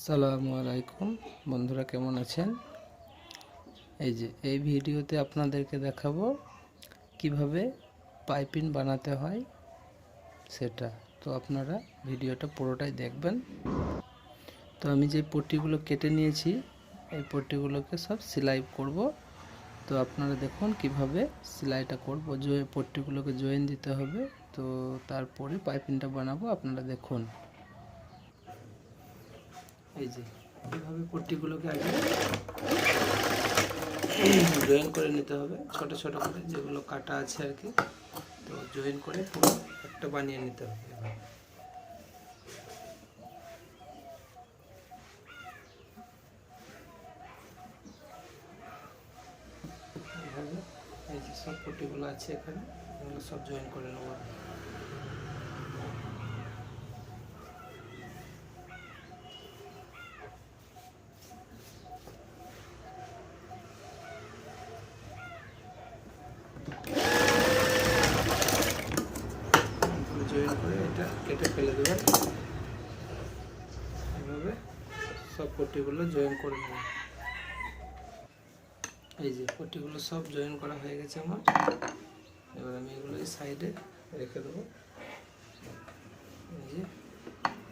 আসসালামু আলাইকুম বন্ধুরা, কেমন আছেন? এই ভিডিওতে আপনাদেরকে দেখাবো কিভাবে পাইপিং বানাতে হয় সেটা। তো আপনারা ভিডিওটা পুরোটাই দেখবেন। তো আমি যে পট্টিগুলো কেটে নিয়েছি, এই পট্টিগুলোকে সব সেলাই করব। তো আপনারা দেখুন কিভাবে সেলাইটা করব। পট্টিগুলোকে জয়েন দিতে হবে, তো তারপরে পাইপিংটা বানাবো। আপনারা দেখুন এইভাবে পট্টিগুলোকে আগে জয়েন করে নিতে হবে, ছোট ছোট করে যেগুলো কাটা আছে আর কি। তো জয়েন করে পুরো একটা বানিয়ে নিতে হবে এভাবে। এই যে সব পট্টিগুলো আছে এখানে, এগুলো সব জয়েন করে নেব। জয়েন করে এটা কেটে ফেলে দেবেন। এভাবে সব পট্টিগুলো জয়েন করে নেব। এই যে পট্টিগুলো সব জয়েন করা হয়ে গেছে আমার। এবার আমি এগুলো এই সাইডে রেখে দেবো। এই যে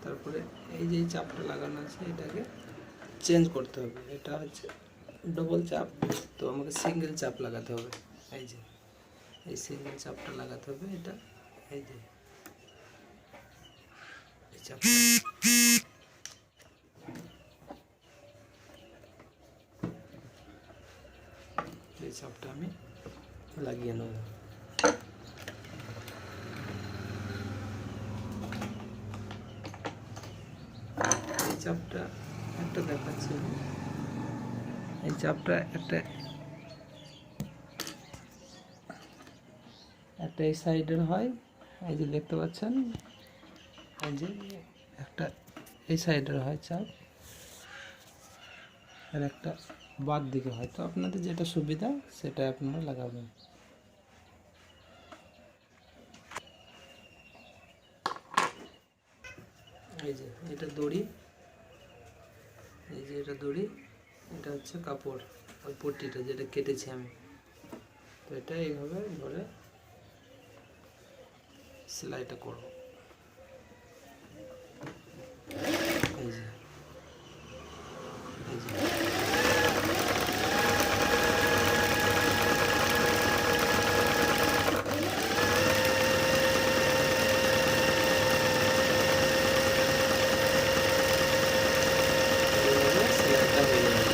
তারপরে এই যে চাপটা লাগানো আছে, এটাকে চেঞ্জ করতে হবে। এটা হচ্ছে ডবল চাপ, তো আমাকে সিঙ্গেল চাপ লাগাতে হবে। এই যে এই সিঙ্গেল চাপটা লাগাতে হবে। এটা এই যে এই চাপটা, এই চাপটা আমি লাগিয়ে নেব। এই চাপটা একটা দেখাচ্ছি, এই চাপটা একটা এই সাইডের হয়। এই যে দেখতে পাচ্ছেন, এই যে একটা এই সাইডের হয় চাপ, আর একটা বাদ দিকে হয়। তো আপনাদের যেটা সুবিধা সেটা আপনারা লাগাবেন। এই যে এটা দড়ি, এই যে এটা দড়ি, এটা হচ্ছে কাপড়, ওই পট্টিটা যেটা কেটেছি আমি। তো এটা এইভাবে ধরে সেলাইটা করব। এই যে এই যে সেলাইটা হয়ে যাবে।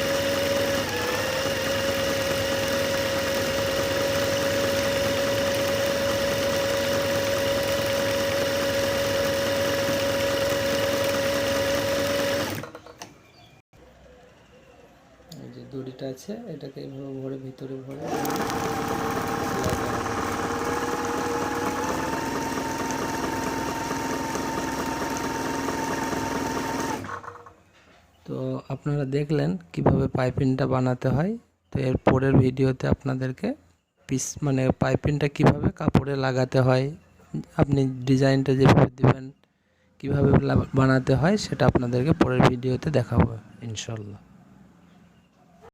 এই যে দড়িটা আছে, এটাকে এইভাবে ভরে ভিতরে ভরে তো আপনারা দেখলেন কিভাবে পাইপিংটা বানাতে হয়। তো এর পরের ভিডিওতে আপনাদেরকে পাইপিংটা কিভাবে কাপড়ে লাগাতে হয়, আপনি ডিজাইনটা যেভাবে দেবেন, কিভাবে বানাতে হয় সেটা আপনাদেরকে পরের ভিডিওতে দেখাবো ইনশাল্লাহ।